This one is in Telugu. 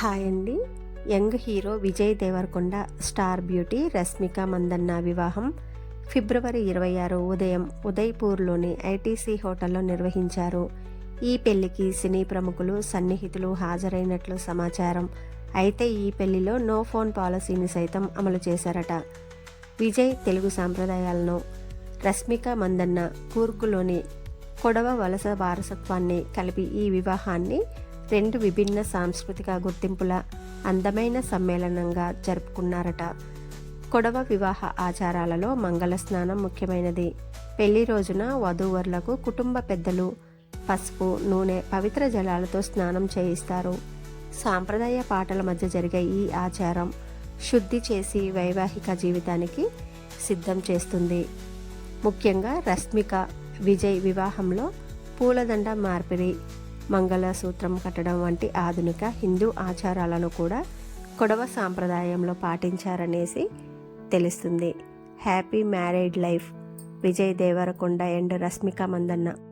హాయ్ అండి. Young hero Vijay Deverakonda, star beauty Rashmika Mandanna వివాహం ఫిబ్రవరి 26 ఉదయం ఉదయ్పూర్లోని ఐటీసీ హోటల్లో నిర్వహించారు. ఈ పెళ్లికి సినీ ప్రముఖులు, సన్నిహితులు హాజరైనట్లు సమాచారం. అయితే ఈ పెళ్లిలో నో ఫోన్ పాలసీని సైతం అమలు చేశారట. విజయ్ తెలుగు సాంప్రదాయాలను, రష్మిక మందన్న కూర్గులోని కొడవ వలస వారసత్వాన్ని కలిపి ఈ వివాహాన్ని రెండు విభిన్న సాంస్కృతిక గుర్తింపుల అందమైన సమ్మేళనంగా జరుపుకున్నారట. కొడవ వివాహ ఆచారాలలో మంగళ స్నానం ముఖ్యమైనది. పెళ్లి రోజున వధూవరులకు కుటుంబ పెద్దలు పసుపు, నూనె, పవిత్ర జలాలతో స్నానం చేయిస్తారు. సాంప్రదాయ పాటల మధ్య జరిగే ఈ ఆచారం శుద్ధి చేసి వైవాహిక జీవితానికి సిద్ధం చేస్తుంది. ముఖ్యంగా రష్మిక, విజయ్ వివాహంలో పూలదండ మార్పిడి, మంగళసూత్రం కట్టడం వంటి ఆధునిక హిందూ ఆచారాలను కూడా కొడవ సాంప్రదాయంలో పాటించారనేసి తెలుస్తుంది. Happy married life Vijay Deverakonda and Rashmika Mandanna.